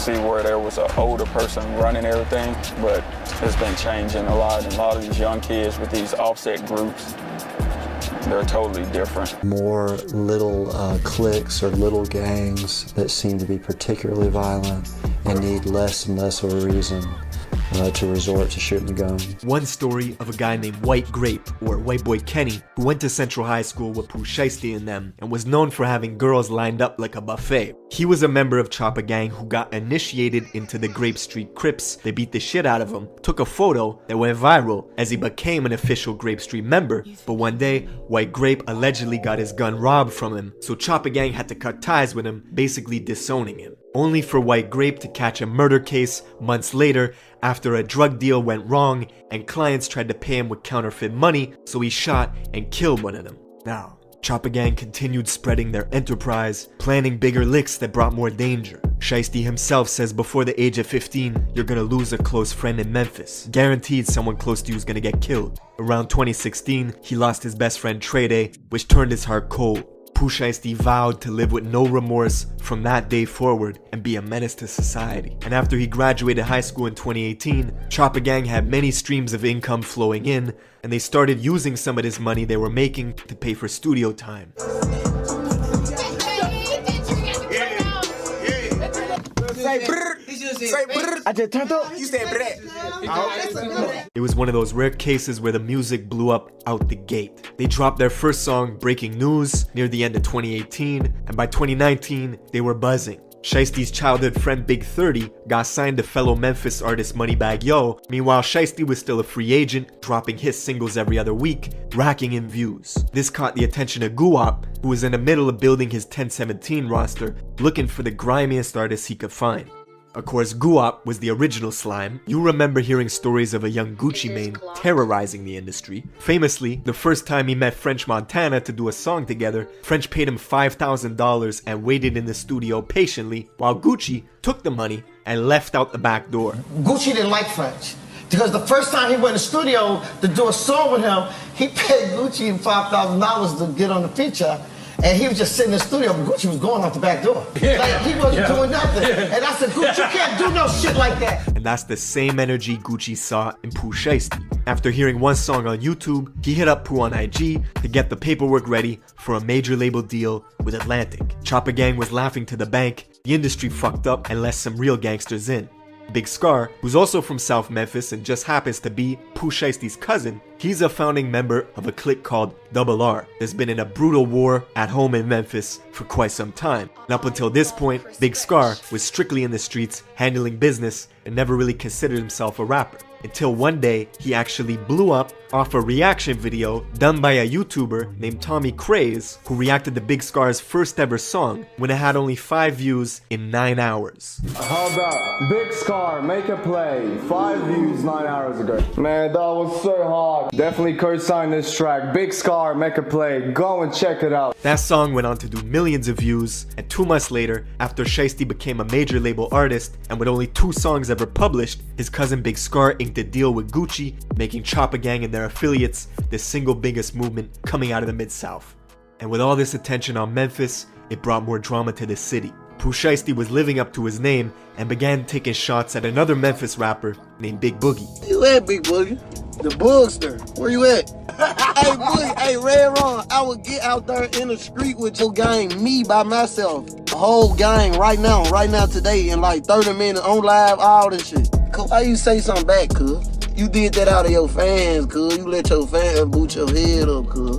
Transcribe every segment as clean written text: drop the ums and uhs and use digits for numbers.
see where there was an older person running everything, but it's been changing a lot. And a lot of these young kids with these offset groups, they're totally different. More little cliques or little gangs that seem to be particularly violent and need less and less of a reason to resort to shooting the gun. One story of a guy named White Grape, or White Boy Kenny, who went to Central High School with Pooh, Shiesty and them, and was known for having girls lined up like a buffet. He was a member of Choppa Gang who got initiated into the Grape Street Crips. They beat the shit out of him, took a photo that went viral as he became an official Grape Street member, but one day, White Grape allegedly got his gun robbed from him, so Choppa Gang had to cut ties with him, basically disowning him. Only for White Grape to catch a murder case months later after a drug deal went wrong and clients tried to pay him with counterfeit money, so he shot and killed one of them. Now, Choppa Gang continued spreading their enterprise, planning bigger licks that brought more danger. Shiesty himself says before the age of 15, you're gonna lose a close friend in Memphis. Guaranteed someone close to you is gonna get killed. Around 2016, he lost his best friend Trey, which turned his heart cold. Pooh Shiesty vowed to live with no remorse from that day forward and be a menace to society. And after he graduated high school in 2018, Choppa Gang had many streams of income flowing in, and they started using some of this money they were making to pay for studio time. I just turned up. You said brrr. It was one of those rare cases where the music blew up out the gate. They dropped their first song, Breaking News, near the end of 2018, and by 2019, they were buzzing. Shiesty's childhood friend Big 30 got signed to fellow Memphis artist Moneybagg Yo. Meanwhile, Shiesty was still a free agent, dropping hit singles every other week, racking in views. This caught the attention of Guap, who was in the middle of building his 1017 roster, looking for the grimiest artists he could find. Of course, Guap was the original slime. You remember hearing stories of a young Gucci Mane terrorizing the industry. Famously, the first time he met French Montana to do a song together, French paid him $5,000 and waited in the studio patiently while Gucci took the money and left out the back door. Gucci didn't like French because the first time he went in the studio to do a song with him, he paid Gucci $5,000 to get on the feature. And he was just sitting in the studio, but Gucci was going out the back door. Like, he wasn't doing nothing. And I said, Gucci, you can't do no shit like that. And that's the same energy Gucci saw in Pooh Shiesty. After hearing one song on YouTube, he hit up Pooh on IG to get the paperwork ready for a major label deal with Atlantic. Choppa Gang was laughing to the bank, the industry fucked up and let some real gangsters in. Big Scar, who's also from South Memphis and just happens to be Pooh Shiesty's cousin, he's a founding member of a clique called Double R that's been in a brutal war at home in Memphis for quite some time. And up until this point, Big Scar was strictly in the streets, handling business, and never really considered himself a rapper. Until one day, he actually blew up off a reaction video done by a YouTuber named Tommy Craze, who reacted to Big Scar's first ever song when it had only 5 views in 9 hours. How about Big Scar, make a play, 5 views 9 hours ago. Man, that was so hard. Definitely co-sign this track. Big Scar, make a play, go and check it out. That song went on to do millions of views, and 2 months later, after Shiesty became a major label artist, and with only 2 songs ever published, his cousin Big Scar inked a deal with Gucci, making Choppa Gang and their affiliates the single biggest movement coming out of the Mid-South. And with all this attention on Memphis, it brought more drama to the city. Pooh Shiesty was living up to his name and began taking shots at another Memphis rapper named Big Boogie. Where you at, Big Boogie? The Boogster. Where you at? Hey, Boogie, hey, Red Ron, I would get out there in the street with your gang, me by myself. The whole gang right now, today, in like 30 minutes, on live, all this shit. Why you say something back, cuz? You did that out of your fans, cuz. You let your fans boot your head up, cuz.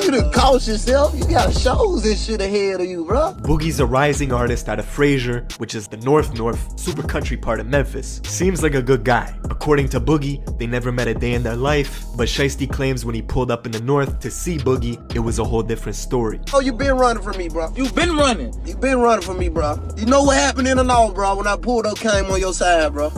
You done cost yourself. You got shows and shit ahead of you, bro. Boogie's a rising artist out of Frazier, which is the north super country part of Memphis. Seems like a good guy. According to Boogie, they never met a day in their life, but Shiesty claims when he pulled up in the north to see Boogie, it was a whole different story. Oh, you been running from me, bro. You been running. You been running from me, bro. You know what happened in the north, bro, when I pulled up, came on your side, bro.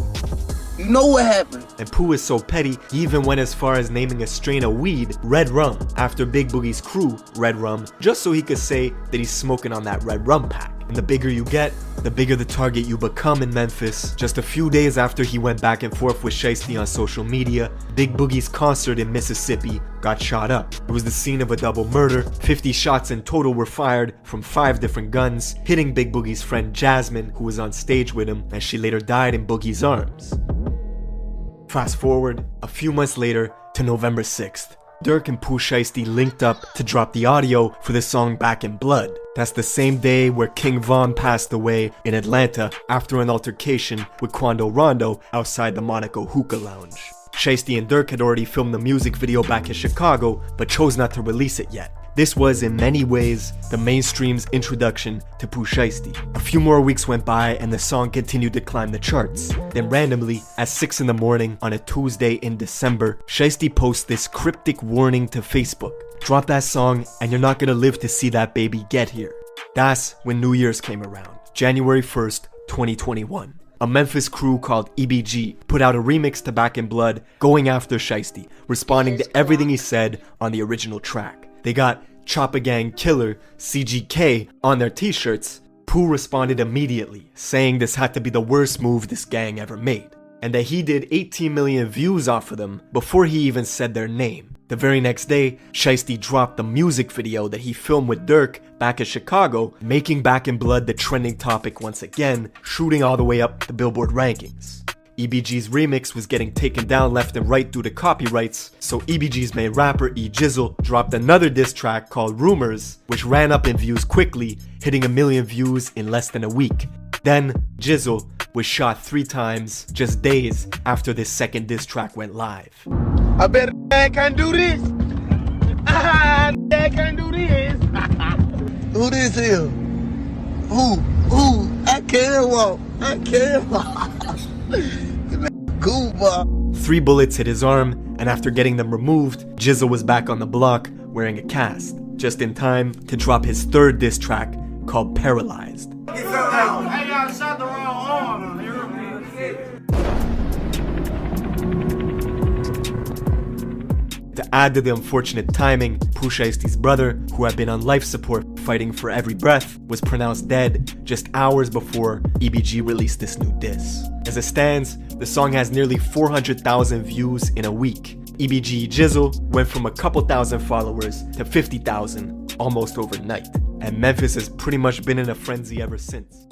You know what happened. And Pooh is so petty, he even went as far as naming a strain of weed Red Rum after Big Boogie's crew, Red Rum, just so he could say that he's smoking on that Red Rum pack. And the bigger you get, the bigger the target you become in Memphis. Just a few days after he went back and forth with Shiesty on social media, Big Boogie's concert in Mississippi got shot up. It was the scene of a double murder. 50 shots in total were fired from 5 different guns, hitting Big Boogie's friend Jasmine, who was on stage with him, and she later died in Boogie's arms. Fast forward a few months later to November 6th. Durk and Pooh Shiesty linked up to drop the audio for the song Back in Blood. That's the same day where King Von passed away in Atlanta after an altercation with Quando Rondo outside the Monaco Hookah Lounge. Shiesty and Durk had already filmed the music video back in Chicago, but chose not to release it yet. This was, in many ways, the mainstream's introduction to Pooh Shiesty. A few more weeks went by and the song continued to climb the charts. Then randomly, at 6 in the morning on a Tuesday in December, Shiesty posts this cryptic warning to Facebook. Drop that song and you're not gonna live to see that baby get here. That's when New Year's came around, January 1st, 2021. A Memphis crew called EBG put out a remix to Back in Blood, going after Shiesty, responding to everything he said on the original track. They got Choppa Gang Killer, CGK, on their t-shirts. Pooh responded immediately, saying this had to be the worst move this gang ever made, and that he did 18 million views off of them before he even said their name. The very next day, Shiesty dropped the music video that he filmed with Durk back in Chicago, making Back in Blood the trending topic once again, shooting all the way up the Billboard rankings. EBG's remix was getting taken down left and right due to copyrights, so EBG's main rapper E Jizzle dropped another diss track called Rumors, which ran up in views quickly, hitting 1 million views in less than a week. Then, Jizzle was shot 3 times just days after this second diss track went live. I bet a man can do this. Man can do this. Who this is? Who? I can't walk. I can't walk. Cool, boy. 3 bullets hit his arm, and after getting them removed, Jizzle was back on the block wearing a cast, just in time to drop his 3rd diss track called Paralyzed. Hey, y'all shot the wrong arm. To add to the unfortunate timing, Pooh Shiesty's brother, who had been on life support fighting for every breath, was pronounced dead just hours before EBG released this new diss. As it stands, the song has nearly 400,000 views in a week. EBG Jizzle went from a couple thousand followers to 50,000 almost overnight, and Memphis has pretty much been in a frenzy ever since.